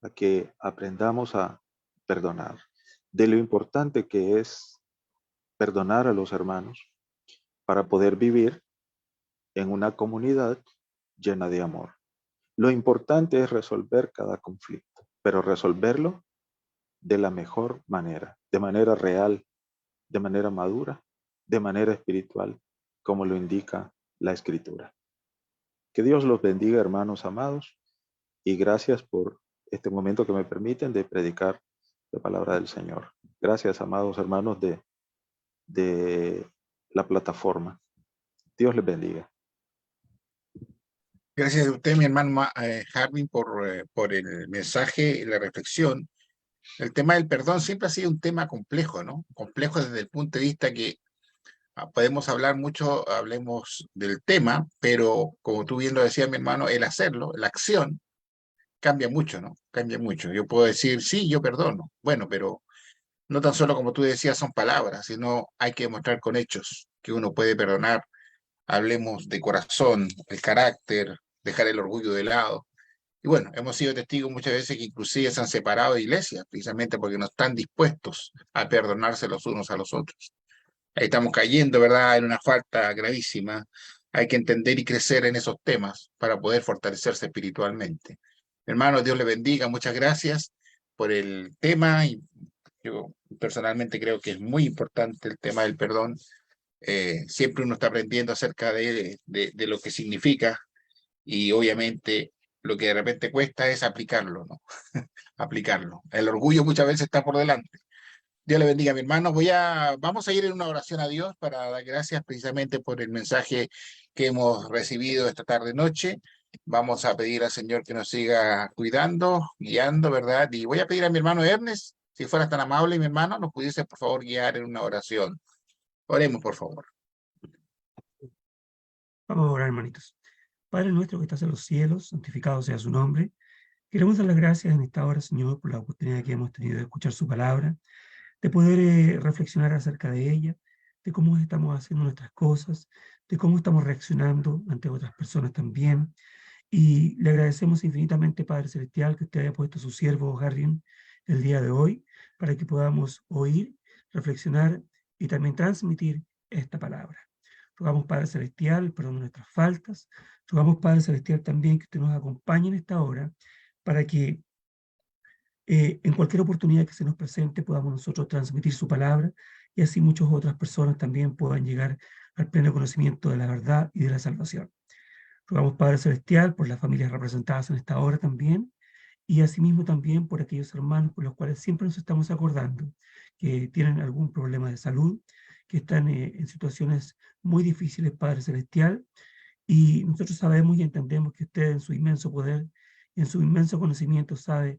a que aprendamos a perdonar, de lo importante que es perdonar a los hermanos para poder vivir en una comunidad llena de amor. Lo importante es resolver cada conflicto, pero resolverlo de la mejor manera, de manera real, de manera madura, de manera espiritual, como lo indica la Escritura. Que Dios los bendiga, hermanos amados, y gracias por este momento que me permiten de predicar la palabra del Señor. Gracias, amados hermanos de la plataforma. Dios les bendiga. Gracias a usted, mi hermano Harvin, por el mensaje y la reflexión. El tema del perdón siempre ha sido un tema complejo, ¿no? Complejo desde el punto de vista que podemos hablar mucho, hablemos del tema, pero como tú bien lo decías, mi hermano, el hacerlo, la acción, cambia mucho, ¿no? Cambia mucho. Yo puedo decir, sí, yo perdono. Bueno, pero no tan solo como tú decías son palabras, sino hay que demostrar con hechos que uno puede perdonar. Hablemos de corazón, el carácter, dejar el orgullo de lado. Y bueno, hemos sido testigos muchas veces que inclusive se han separado de iglesias, precisamente porque no están dispuestos a perdonarse los unos a los otros. Ahí estamos cayendo, ¿verdad?, en una falta gravísima. Hay que entender y crecer en esos temas para poder fortalecerse espiritualmente. Hermanos, Dios le bendiga. Muchas gracias por el tema. Y yo personalmente creo que es muy importante el tema del perdón. Siempre uno está aprendiendo acerca de lo que significa y obviamente lo que de repente cuesta es aplicarlo, ¿no? Aplicarlo. El orgullo muchas veces está por delante. Dios le bendiga, mi hermano. Vamos a ir en una oración a Dios para dar gracias precisamente por el mensaje que hemos recibido esta tarde-noche. Vamos a pedir al Señor que nos siga cuidando, guiando, ¿verdad? Y voy a pedir a mi hermano Ernest, si fueras tan amable, mi hermano, nos pudiese, por favor, guiar en una oración. Oremos, por favor. Vamos a orar, hermanitos. Padre nuestro que estás en los cielos, santificado sea su nombre. Queremos dar las gracias en esta hora, Señor, por la oportunidad que hemos tenido de escuchar su palabra, de poder reflexionar acerca de ella, de cómo estamos haciendo nuestras cosas, de cómo estamos reaccionando ante otras personas también. Y le agradecemos infinitamente, Padre Celestial, que usted haya puesto a su siervo Harry el día de hoy para que podamos oír, reflexionar y también transmitir esta palabra. Rogamos, Padre Celestial, perdón nuestras faltas. Rogamos, Padre Celestial, también que usted nos acompañe en esta hora para que en cualquier oportunidad que se nos presente podamos nosotros transmitir su palabra y así muchas otras personas también puedan llegar al pleno conocimiento de la verdad y de la salvación. Rogamos, Padre Celestial, por las familias representadas en esta hora también, y asimismo también por aquellos hermanos por los cuales siempre nos estamos acordando, que tienen algún problema de salud, que están en situaciones muy difíciles, Padre Celestial, y nosotros sabemos y entendemos que usted en su inmenso poder, en su inmenso conocimiento sabe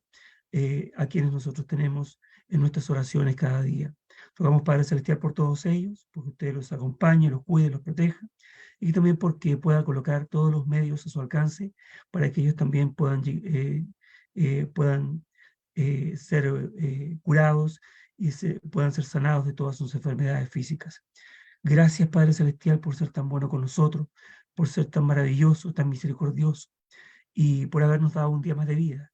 a quienes nosotros tenemos en nuestras oraciones cada día. Rogamos, Padre Celestial, por todos ellos, porque usted los acompañe, los cuide, los proteja, y también porque pueda colocar todos los medios a su alcance para que ellos también puedan ser curados y puedan ser sanados de todas sus enfermedades físicas. Gracias, Padre Celestial, por ser tan bueno con nosotros, por ser tan maravilloso, tan misericordioso y por habernos dado un día más de vida.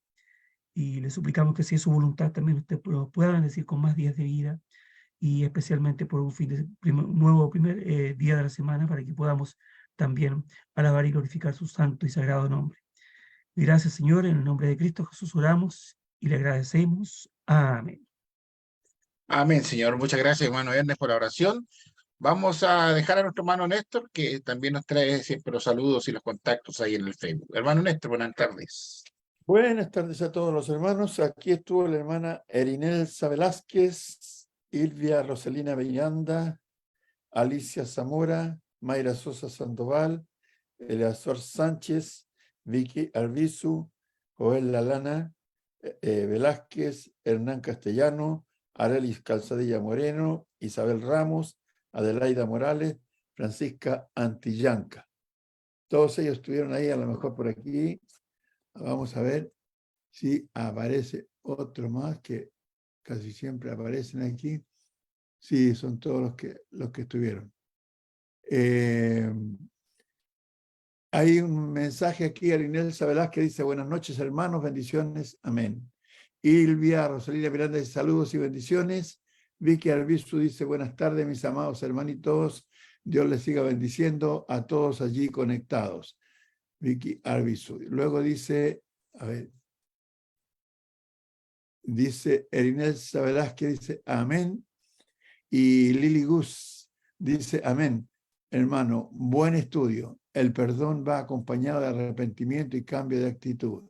Y le suplicamos que si es su voluntad también usted pueda bendecir con más días de vida y especialmente por un nuevo primer día de la semana para que podamos también alabar y glorificar su santo y sagrado nombre. Y gracias, Señor, en el nombre de Cristo Jesús oramos y le agradecemos. Amén. Amén, Señor. Muchas gracias, hermano Ernest, por la oración. Vamos a dejar a nuestro hermano Néstor, que también nos trae siempre los saludos y los contactos ahí en el Facebook. Hermano Néstor, buenas tardes. Buenas tardes a todos los hermanos. Aquí estuvo la hermana Erinelsa Velázquez, Ilvia Roselina Villanda, Alicia Zamora, Mayra Sosa Sandoval, Eleazar Sánchez, Vicky Albizu, Joel Lalana, Velázquez, Hernán Castellano, Arelis Calzadilla Moreno, Isabel Ramos, Adelaida Morales, Francisca Antillanca. Todos ellos estuvieron ahí, a lo mejor por aquí. Vamos a ver si aparece otro más que casi siempre aparecen aquí. Sí, son todos los que estuvieron. Hay un mensaje aquí a Inelsa Velázquez que dice: buenas noches, hermanos, bendiciones, amén. Ilvia Rosalina Miranda dice: saludos y bendiciones. Vicky Arbizu dice: buenas tardes, mis amados hermanitos. Dios les siga bendiciendo a todos allí conectados. Vicky Arbizu. Luego dice, a ver, dice Erinelsa Velázquez, dice amén. Y Lili Gus dice amén. Hermano, buen estudio. El perdón va acompañado de arrepentimiento y cambio de actitud.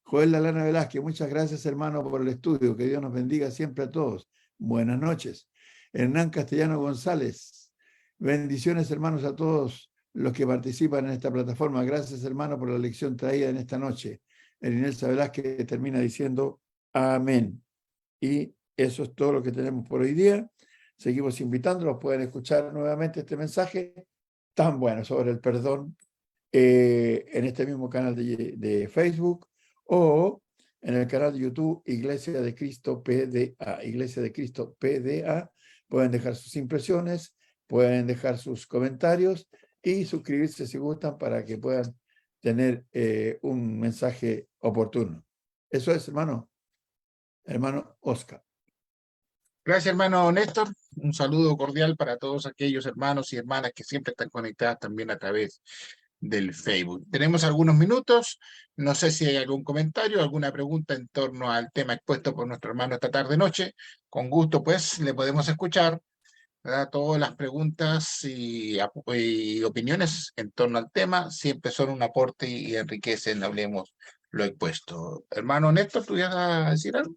Joel Lalana Velázquez, muchas gracias, hermano, por el estudio. Que Dios nos bendiga siempre a todos. Buenas noches. Hernán Castellano González, bendiciones, hermanos, a todos los que participan en esta plataforma. Gracias, hermano, por la lección traída en esta noche. Erinelsa Velázquez termina diciendo amén. Y eso es todo lo que tenemos por hoy día. Seguimos invitándolos. Pueden escuchar nuevamente este mensaje tan bueno sobre el perdón en este mismo canal de Facebook o en el canal de YouTube Iglesia de Cristo PDA. Iglesia de Cristo PDA. Pueden dejar sus impresiones, pueden dejar sus comentarios y suscribirse si gustan para que puedan tener un mensaje oportuno. Eso es, hermano Oscar. Gracias, hermano Néstor. Un saludo cordial para todos aquellos hermanos y hermanas que siempre están conectadas también a través del Facebook. Tenemos algunos minutos. No sé si hay algún comentario, alguna pregunta en torno al tema expuesto por nuestro hermano esta tarde-noche. Con gusto, pues, le podemos escuchar, ¿verdad? Todas las preguntas y opiniones en torno al tema siempre son un aporte y enriquecen, hablemos, lo expuesto. Hermano Néstor, ¿tú ibas a decir algo?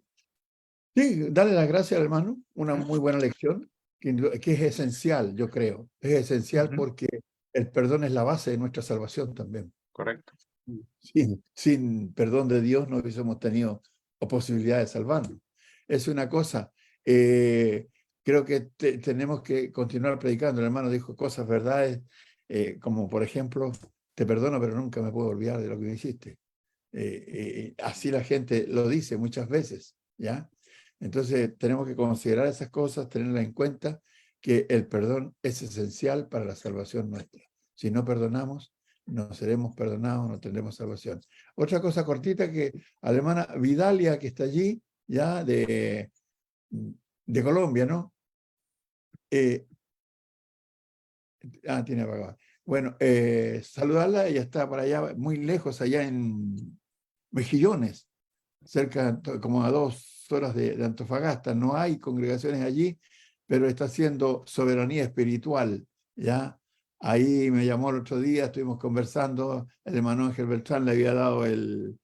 Sí, dale las gracias al hermano, una muy buena lección, que es esencial, yo creo. Es esencial porque el perdón es la base de nuestra salvación también. Correcto. Sin perdón de Dios no hubiésemos tenido posibilidad de salvarnos. Es una cosa, creo que tenemos que continuar predicando. El hermano dijo cosas, verdades, como por ejemplo, te perdono, pero nunca me puedo olvidar de lo que me hiciste. Así la gente lo dice muchas veces, ¿ya? Entonces tenemos que considerar esas cosas, tenerlas en cuenta, que el perdón es esencial para la salvación nuestra. Si no perdonamos, no seremos perdonados, no tendremos salvación. Otra cosa cortita, que a la hermana Vidalia, que está allí, ya de Colombia, ¿no? Tiene apagado. Bueno, saludarla, ella está por allá, muy lejos, allá en Mejillones, cerca, como a 2 horas de Antofagasta. No hay congregaciones allí, pero está haciendo soberanía espiritual, ¿ya? Ahí me llamó el otro día, estuvimos conversando, el hermano Ángel Beltrán le había dado el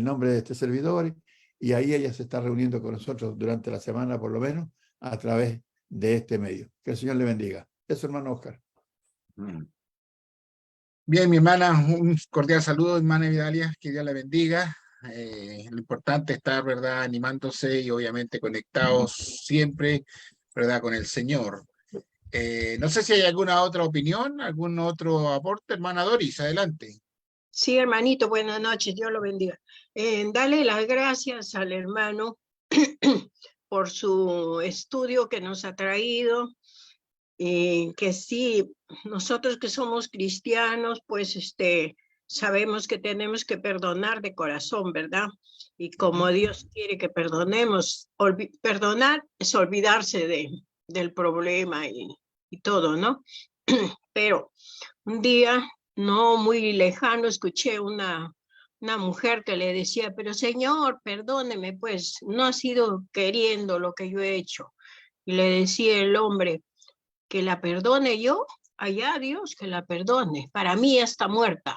nombre de este servidor, y ahí ella se está reuniendo con nosotros durante la semana, por lo menos, a través de este medio. Que el Señor le bendiga. Eso, hermano Oscar. Bien, mi hermana, un cordial saludo, hermana Vidalia, que Dios la bendiga. Lo importante es estar, ¿verdad?, animándose y obviamente conectados siempre, ¿verdad?, con el Señor. No sé si hay alguna otra opinión, algún otro aporte, hermana Doris, adelante. Sí, hermanito, buenas noches, Dios lo bendiga. Dale las gracias al hermano por su estudio que nos ha traído, que sí, nosotros que somos cristianos, pues sabemos que tenemos que perdonar de corazón, ¿verdad? Y como Dios quiere que perdonemos, perdonar es olvidarse del problema y todo, ¿no? Pero un día, no muy lejano, escuché una mujer que le decía, pero Señor, perdóneme, pues no ha sido queriendo lo que yo he hecho. Y le decía el hombre, que la perdone yo, allá Dios que la perdone, para mí está muerta.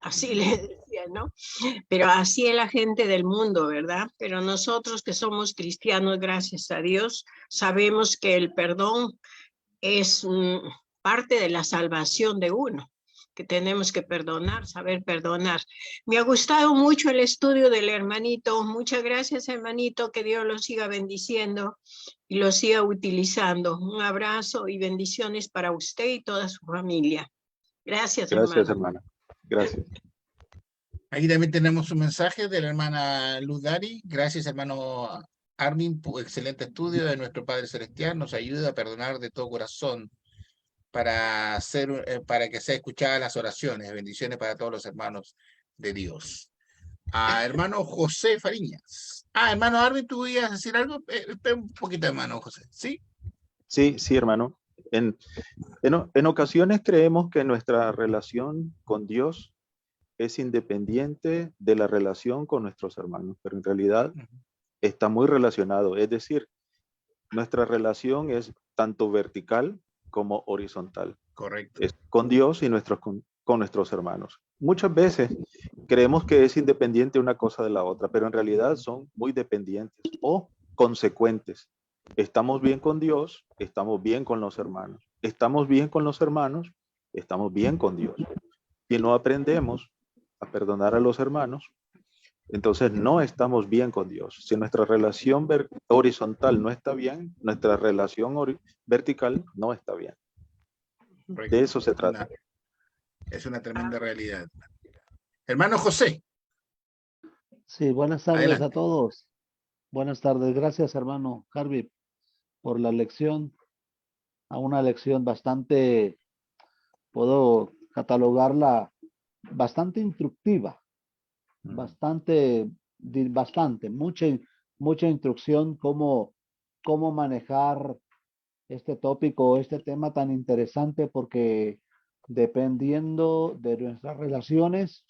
Así le decía, ¿no? Pero así es la gente del mundo, ¿verdad? Pero nosotros que somos cristianos, gracias a Dios, sabemos que el perdón es parte de la salvación de uno, que tenemos que perdonar, saber perdonar. Me ha gustado mucho el estudio del hermanito. Muchas gracias, hermanito, que Dios lo siga bendiciendo y lo siga utilizando. Un abrazo y bendiciones para usted y toda su familia. Gracias, Gracias, hermano. hermana. Gracias. Ahí también tenemos un mensaje de la hermana Luz Dari. Gracias, hermano Armin, por excelente estudio de nuestro Padre Celestial. Nos ayuda a perdonar de todo corazón para que sea escuchadas las oraciones. Bendiciones para todos los hermanos de Dios. Hermano José Fariñas. Hermano Armin, ¿tú ibas a decir algo? Espera un poquito, hermano José. ¿Sí? Sí, sí, hermano. En ocasiones creemos que nuestra relación con Dios es independiente de la relación con nuestros hermanos, pero en realidad está muy relacionado. Es decir, nuestra relación es tanto vertical como horizontal. Correcto. Es con Dios y con nuestros hermanos. Muchas veces creemos que es independiente una cosa de la otra, pero en realidad son muy dependientes o consecuentes. Estamos bien con Dios, estamos bien con los hermanos. Estamos bien con los hermanos, estamos bien con Dios. Si no aprendemos a perdonar a los hermanos, entonces no estamos bien con Dios. Si nuestra relación horizontal no está bien, nuestra relación vertical no está bien. Correcto. De eso se trata. Es una tremenda realidad. Hermano José. Sí, buenas tardes Adelante. a todos. Buenas tardes. Gracias, hermano Harvey, por la lección. A una lección bastante, puedo catalogarla bastante instructiva, bastante, mucha instrucción, cómo manejar este tópico, este tema tan interesante, porque dependiendo de nuestras relaciones,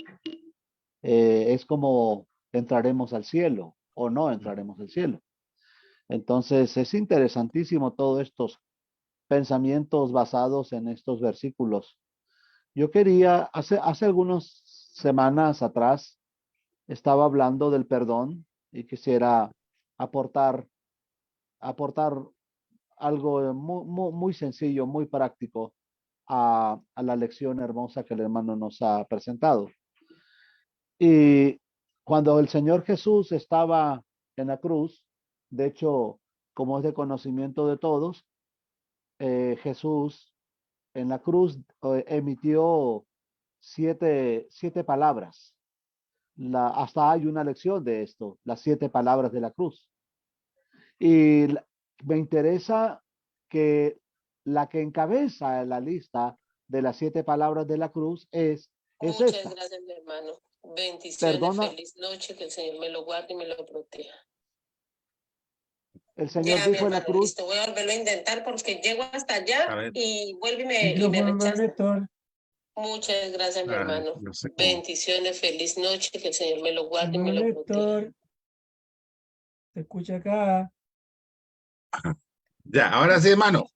es como entraremos al cielo o no entraremos al cielo. Entonces, es interesantísimo todos estos pensamientos basados en estos versículos. Yo quería, hace algunas semanas atrás, estaba hablando del perdón y quisiera aportar algo muy sencillo, muy práctico a la lección hermosa que el hermano nos ha presentado. Y cuando el Señor Jesús estaba en la cruz, de hecho, como es de conocimiento de todos, Jesús en la cruz emitió siete palabras. Hasta hay una lección de esto, las 7 palabras de la cruz. Y me interesa que la que encabeza la lista de las 7 palabras de la cruz es Muchas esta. gracias, mi hermano. Bendiciones, Perdona. feliz noche, que el Señor me lo guarde y me lo proteja. El Señor Ya, mi dijo en la hermano, cruz. listo, voy a volverlo a intentar porque llego hasta A allá ver. y vuelve y me Micrófono, hermano rechaza. Néstor. Muchas gracias, mi hermano. No sé cómo. Bendiciones, feliz noche, que el Señor me lo guarde y me Hermano lo proteja. Néstor. Te escucha acá. Ya, ahora sí, hermano.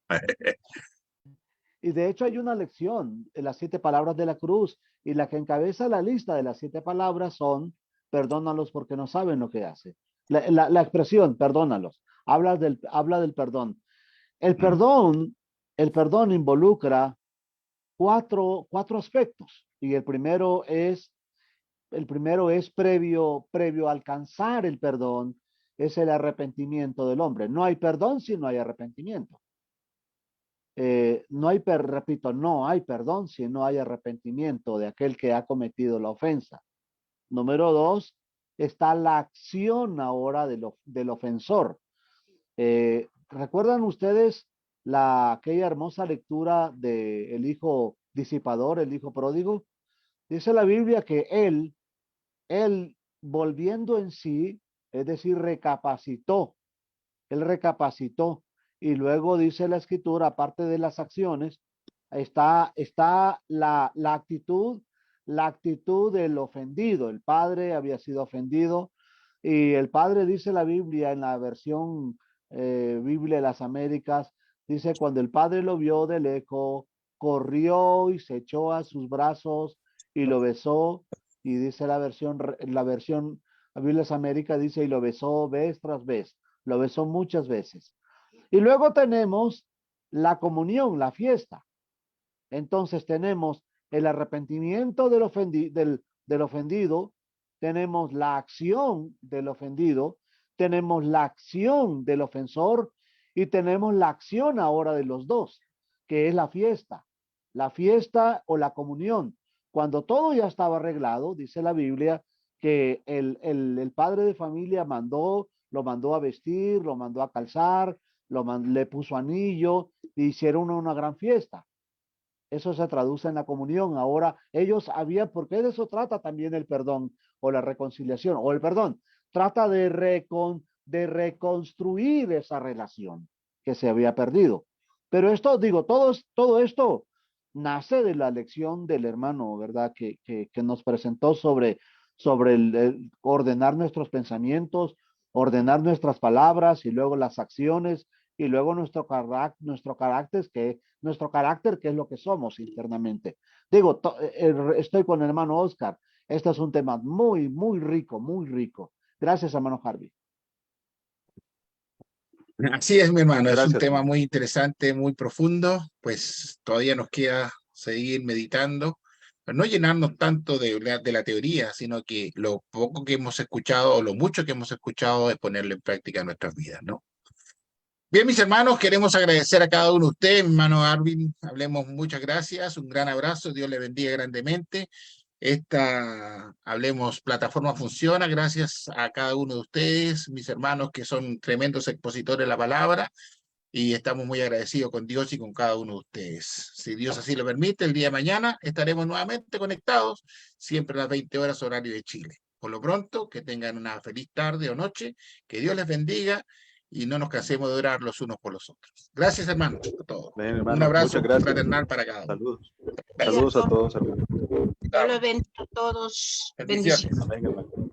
Y de hecho hay una lección en las 7 palabras de la cruz, y la que encabeza la lista de las 7 palabras son: perdónalos porque no saben lo que hacen. La expresión perdónalos habla del perdón. El perdón involucra cuatro aspectos, y el primero es previo a alcanzar el perdón, es el arrepentimiento del hombre. No hay perdón si no hay arrepentimiento. No hay perdón si no hay arrepentimiento de aquel que ha cometido la ofensa. Número 2, está la acción ahora del ofensor. ¿Recuerdan ustedes aquella hermosa lectura del hijo disipador, el hijo pródigo? Dice la Biblia que él volviendo en sí, es decir, recapacitó. Él recapacitó. Y luego dice la escritura, aparte de las acciones, está la actitud del ofendido. El padre había sido ofendido, y el padre, dice la Biblia en la versión Biblia de las Américas, dice: cuando el padre lo vio de lejos, corrió y se echó a sus brazos y lo besó. Y dice la versión Biblia de las Américas, dice: y lo besó vez tras vez, lo besó muchas veces. Y luego tenemos la comunión, la fiesta. Entonces tenemos el arrepentimiento del ofendido, tenemos la acción del ofendido, tenemos la acción del ofensor, y tenemos la acción ahora de los dos, que es la fiesta o la comunión. Cuando todo ya estaba arreglado, dice la Biblia que el padre de familia lo mandó a vestir, lo mandó a calzar, le puso anillo, e hicieron una gran fiesta. Eso se traduce en la comunión. Ahora ellos porque de eso trata también el perdón o la reconciliación, o el perdón. Trata de reconstruir esa relación que se había perdido. Pero todo esto nace de la lección del hermano, ¿verdad? Que nos presentó sobre el ordenar nuestros pensamientos, ordenar nuestras palabras, y luego las acciones, y luego nuestro carácter, que es lo que somos internamente. Estoy con el hermano Oscar. Este es un tema muy, muy rico, muy rico. Gracias, hermano Harvey. Así es, mi hermano. Es un Gracias, tema hermano. muy interesante, muy profundo. Pues todavía nos queda seguir meditando, no llenarnos tanto de la teoría, sino que lo poco que hemos escuchado o lo mucho que hemos escuchado es ponerlo en práctica en nuestras vidas, ¿no? Bien, mis hermanos, queremos agradecer a cada uno de ustedes. Mi hermano Arvin, hablemos, muchas gracias, un gran abrazo, Dios le bendiga grandemente. Esta Hablemos plataforma funciona gracias a cada uno de ustedes, mis hermanos, que son tremendos expositores de la palabra, y estamos muy agradecidos con Dios y con cada uno de ustedes. Si Dios así lo permite, el día de mañana estaremos nuevamente conectados, siempre a las 20 horas horario de Chile. Por lo pronto, que tengan una feliz tarde o noche, que Dios les bendiga, y no nos cansemos de orar los unos por los otros. Gracias, hermanos, a todos. Bien, hermano, Un abrazo muchas gracias. fraternal para cada uno. Saludos. Gracias. Saludos a todos, hermano. Dios los bendiga a todos. Bendiciones. Bendiciones. Amén, hermano.